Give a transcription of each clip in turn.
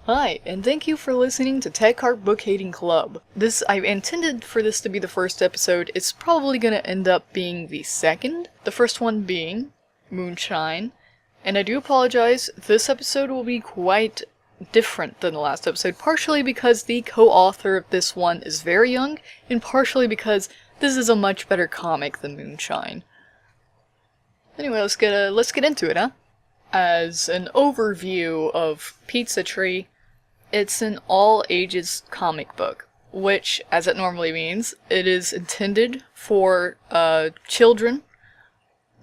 Hi, and thank you for listening to TechHeart Book Hating Club. I intended for this to be the first episode. It's probably gonna end up being the second. The first one being Moonshine. And I do apologize, this episode will be quite different than the last episode, partially because the co-author of this one is very young, and partially because this is a much better comic than Moonshine. Anyway, let's get into it, huh? As an overview of Pizza Tree, it's an all-ages comic book, which, as it normally means, it is intended for children,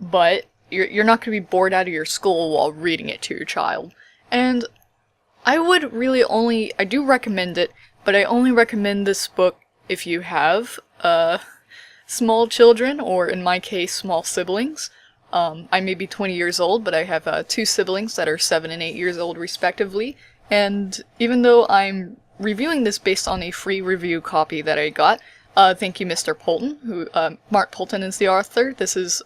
but you're not going to be bored out of your skull while reading it to your child. And I do recommend it, but I only recommend this book if you have small children, or in my case, small siblings. I may be 20 years old, but I have 2 siblings that are 7 and 8 years old respectively, and even though I'm reviewing this based on a free review copy that I got, thank you Mr. Polton, Mark Polton is the author. This is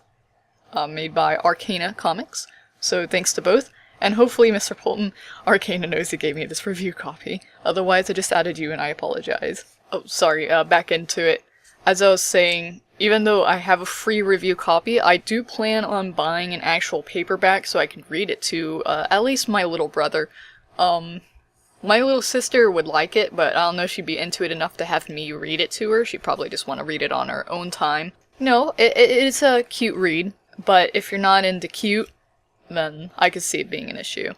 made by Arcana Comics, so thanks to both, and hopefully Mr. Polton, Arcana knows he gave me this review copy, otherwise I just added you and I apologize. Oh, sorry, back into it. As I was saying, even though I have a free review copy, I do plan on buying an actual paperback so I can read it to at least my little brother. My little sister would like it, but I don't know if she'd be into it enough to have me read it to her. She'd probably just want to read it on her own time. No, it's a cute read, but if you're not into cute, then I could see it being an issue.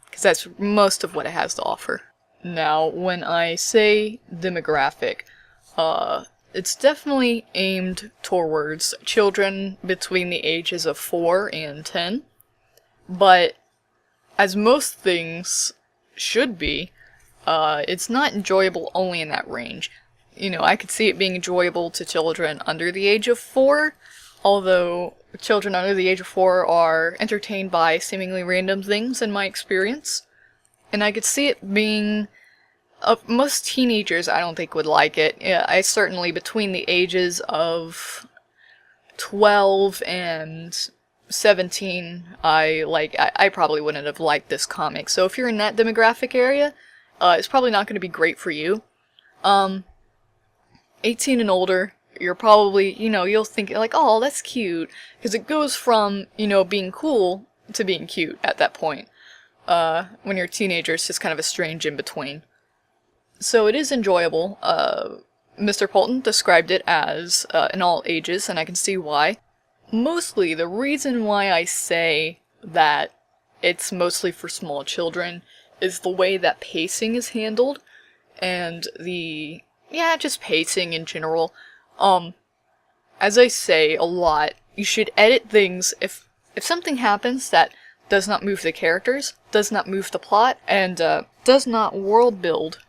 Because that's most of what it has to offer. Now, when I say demographic, it's definitely aimed towards children between the ages of 4 and 10, but as most things should be, it's not enjoyable only in that range. You know, I could see it being enjoyable to children under the age of 4, although children under the age of 4 are entertained by seemingly random things in my experience, and I could see it being most teenagers I don't think would like it. Yeah, I certainly, between the ages of 12 and 17, I probably wouldn't have liked this comic. So if you're in that demographic area, it's probably not going to be great for you. 18 and older, you're probably, you'll think like, oh, that's cute, because it goes from, being cool to being cute at that point. When you're a teenager, it's just kind of a strange in-between. So it is enjoyable. Mr. Polton described it as in all ages, and I can see why. Mostly, the reason why I say that it's mostly for small children is the way that pacing is handled, and just pacing in general. As I say a lot, you should edit things if something happens that does not move the characters, does not move the plot, and does not world build,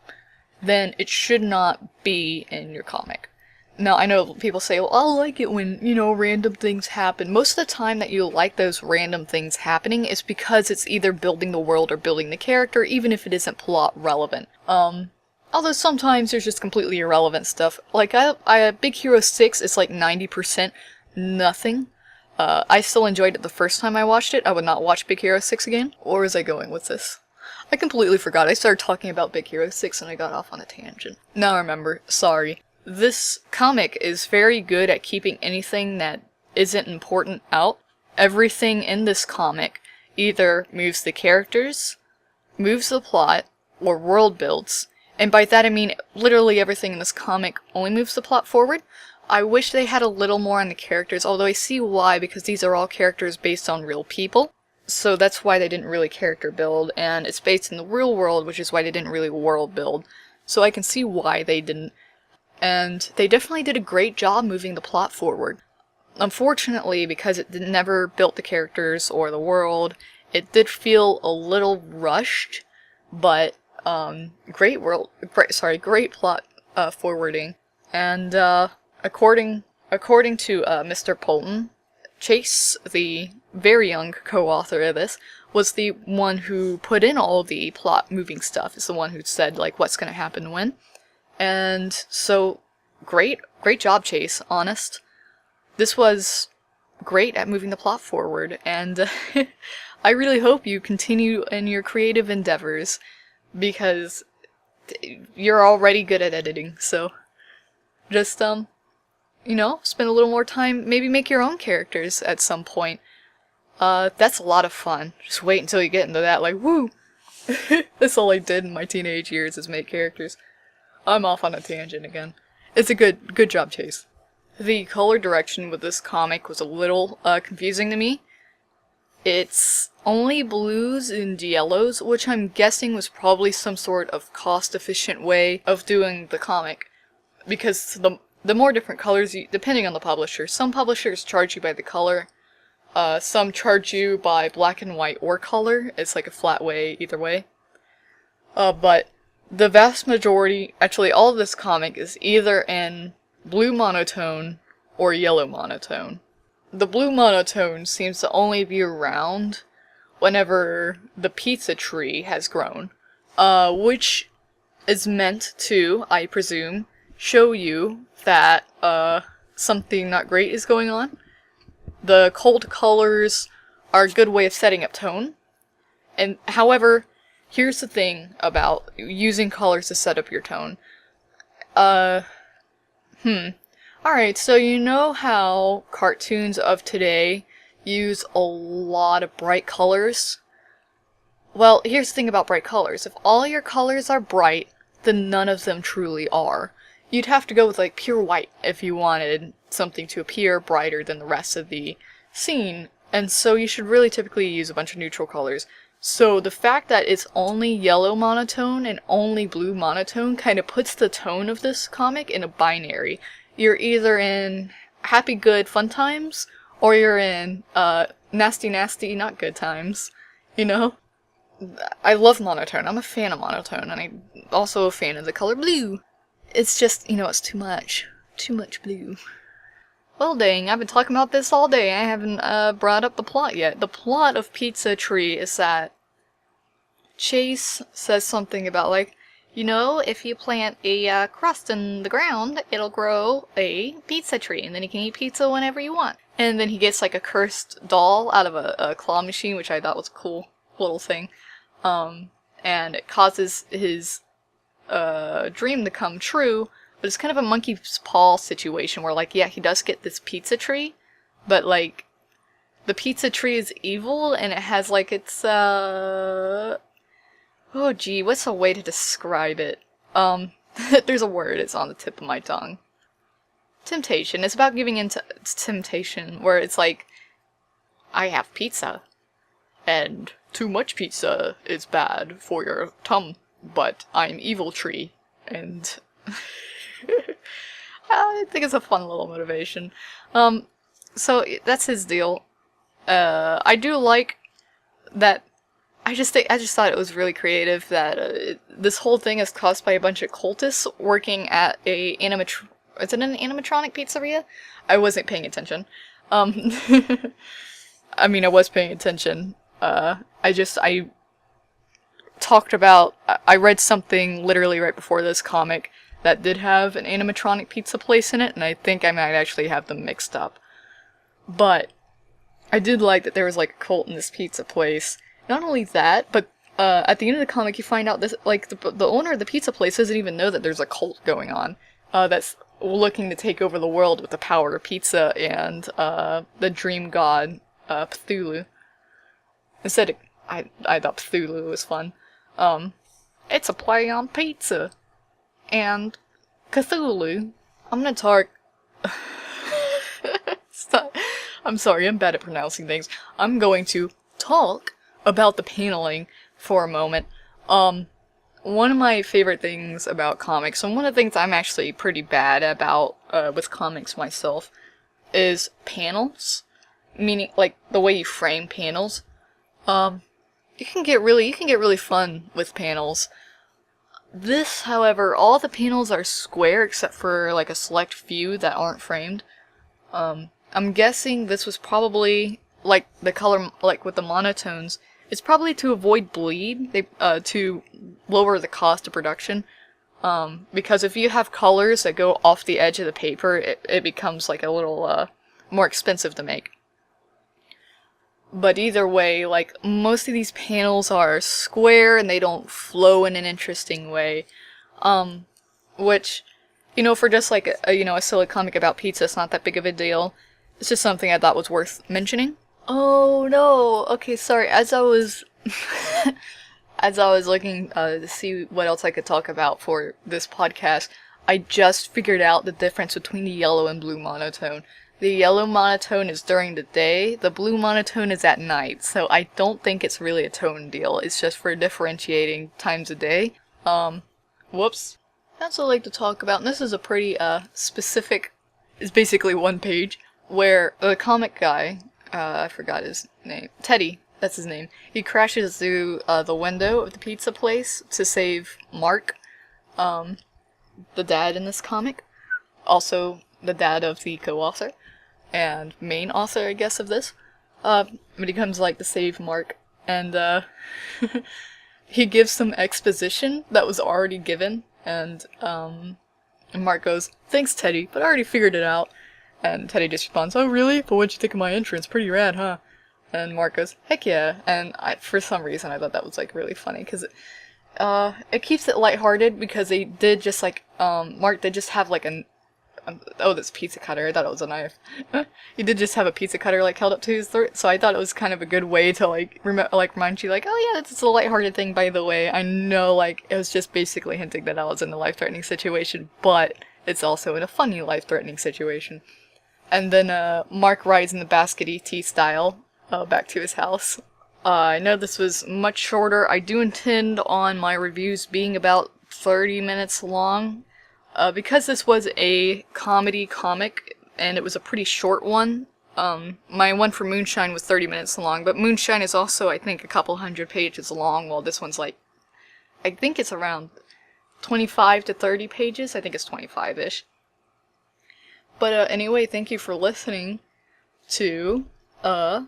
then it should not be in your comic. Now, I know people say, well, I like it when, random things happen. Most of the time that you like those random things happening is because it's either building the world or building the character, even if it isn't plot relevant. Although sometimes there's just completely irrelevant stuff. Like, Big Hero 6 is like 90% nothing. I still enjoyed it the first time I watched it. I would not watch Big Hero 6 again. Or was I going with this? I completely forgot. I started talking about Big Hero 6 and I got off on a tangent. Now I remember. Sorry. This comic is very good at keeping anything that isn't important out. Everything in this comic either moves the characters, moves the plot, or world builds. And by that I mean literally everything in this comic only moves the plot forward. I wish they had a little more on the characters, although I see why, because these are all characters based on real people. So that's why they didn't really character build, and it's based in the real world, which is why they didn't really world build. So I can see why they didn't. And they definitely did a great job moving the plot forward. Unfortunately, because it never built the characters or the world, it did feel a little rushed, but great plot forwarding. And according to Mr. Polton, Chase, the very young co-author of this, was the one who put in all the plot moving stuff. Is the one who said, like, what's going to happen when. And so, great job, Chase, honest. This was great at moving the plot forward, and I really hope you continue in your creative endeavors, because you're already good at editing, so just, you know, spend a little more time, maybe make your own characters at some point. That's a lot of fun. Just wait until you get into that, like, woo! That's all I did in my teenage years, is make characters. I'm off on a tangent again. It's a good job, Chase. The color direction with this comic was a little, confusing to me. It's only blues and yellows, which I'm guessing was probably some sort of cost-efficient way of doing the comic. Because the more different colors, depending on the publisher, some publishers charge you by the color, some charge you by black and white or color. It's like a flat way either way. But the vast majority, actually all of this comic, is either in blue monotone or yellow monotone. The blue monotone seems to only be around whenever the pizza tree has grown, which is meant to, I presume, show you that something not great is going on. The cold colors are a good way of setting up tone. And however, here's the thing about using colors to set up your tone. Alright, so you know how cartoons of today use a lot of bright colors? Well, here's the thing about bright colors. If all your colors are bright, then none of them truly are. You'd have to go with like pure white if you wanted something to appear brighter than the rest of the scene, and so you should really typically use a bunch of neutral colors. So the fact that it's only yellow monotone and only blue monotone kind of puts the tone of this comic in a binary. You're either in happy, good, fun times, or you're in nasty, nasty, not good times. You know? I love monotone. I'm a fan of monotone, and I'm also a fan of the color blue. It's just, you know, it's too much. Too much blue. Well dang, I've been talking about this all day. I haven't brought up the plot yet. The plot of Pizza Tree is that Chase says something about, like, you know, if you plant a crust in the ground, it'll grow a pizza tree, and then you can eat pizza whenever you want. And then he gets, like, a cursed doll out of a claw machine, which I thought was a cool little thing. And it causes his dream to come true, but it's kind of a monkey's paw situation where, like, yeah, he does get this pizza tree, but, like, the pizza tree is evil, and it has, like, its, oh gee, what's a way to describe it? There's a word, it's on the tip of my tongue. Temptation. It's about giving in to temptation, where it's like, I have pizza, and too much pizza is bad for your tum, but I'm evil tree, and I think it's a fun little motivation. So that's his deal. I do like that. I just thought it was really creative that this whole thing is caused by a bunch of cultists working at a is it an animatronic pizzeria? I wasn't paying attention. I mean, I was paying attention. I talked about, I read something literally right before this comic that did have an animatronic pizza place in it, and I think I might actually have them mixed up. But I did like that there was like a cult in this pizza place. Not only that, but at the end of the comic you find out this, like, the owner of the pizza place doesn't even know that there's a cult going on that's looking to take over the world with the power of pizza and the dream god Cthulhu. Instead, I thought Cthulhu was fun. It's a play on pizza and Cthulhu. I'm gonna talk. I'm sorry, I'm bad at pronouncing things. I'm going to talk about the paneling for a moment. One of my favorite things about comics, and one of the things I'm actually pretty bad about with comics myself, is panels. Meaning, like, the way you frame panels. You can get really fun with panels. This, however, all the panels are square except for, like, a select few that aren't framed. I'm guessing this was probably, like, the color, like, with the monotones, it's probably to avoid bleed, to lower the cost of production. Because if you have colors that go off the edge of the paper, it becomes, like, a little, more expensive to make. But either way, like, most of these panels are square and they don't flow in an interesting way. Which, for just like a silly comic about pizza, it's not that big of a deal. It's just something I thought was worth mentioning. Oh no, okay, sorry, as I was looking to see what else I could talk about for this podcast, I just figured out the difference between the yellow and blue monotone. The yellow monotone is during the day, the blue monotone is at night, so I don't think it's really a tone deal, it's just for differentiating times of day. Whoops. That's what I like to talk about, and this is a pretty, specific, it's basically one page, where the comic guy, I forgot his name, Teddy, that's his name, he crashes through, the window of the pizza place to save Mark, the dad in this comic, also the dad of the co-author, and main author, I guess, of this, but he comes, like, to save Mark, and, he gives some exposition that was already given, and Mark goes, "Thanks, Teddy, but I already figured it out." And Teddy just responds, "Oh, really? But what'd you think of my entrance? Pretty rad, huh?" And Mark goes, "Heck yeah." And for some reason, I thought that was, like, really funny, because it keeps it lighthearted, because they did just, like, Mark did just have, like, oh, this pizza cutter, I thought it was a knife. He did just have a pizza cutter, like, held up to his throat, so I thought it was kind of a good way to, like, remind you, like, oh yeah, it's a lighthearted thing, by the way. I know, like, it was just basically hinting that I was in a life-threatening situation, but it's also in a funny life-threatening situation. And then, Mark rides in the basket ET style, back to his house. I know this was much shorter. I do intend on my reviews being about 30 minutes long. Because this was a comedy comic, and it was a pretty short one, my one for Moonshine was 30 minutes long, but Moonshine is also, I think, a couple hundred pages long, while this one's like, I think it's around 25 to 30 pages, I think it's 25-ish. But, anyway, thank you for listening to, oh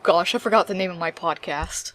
gosh, I forgot the name of my podcast.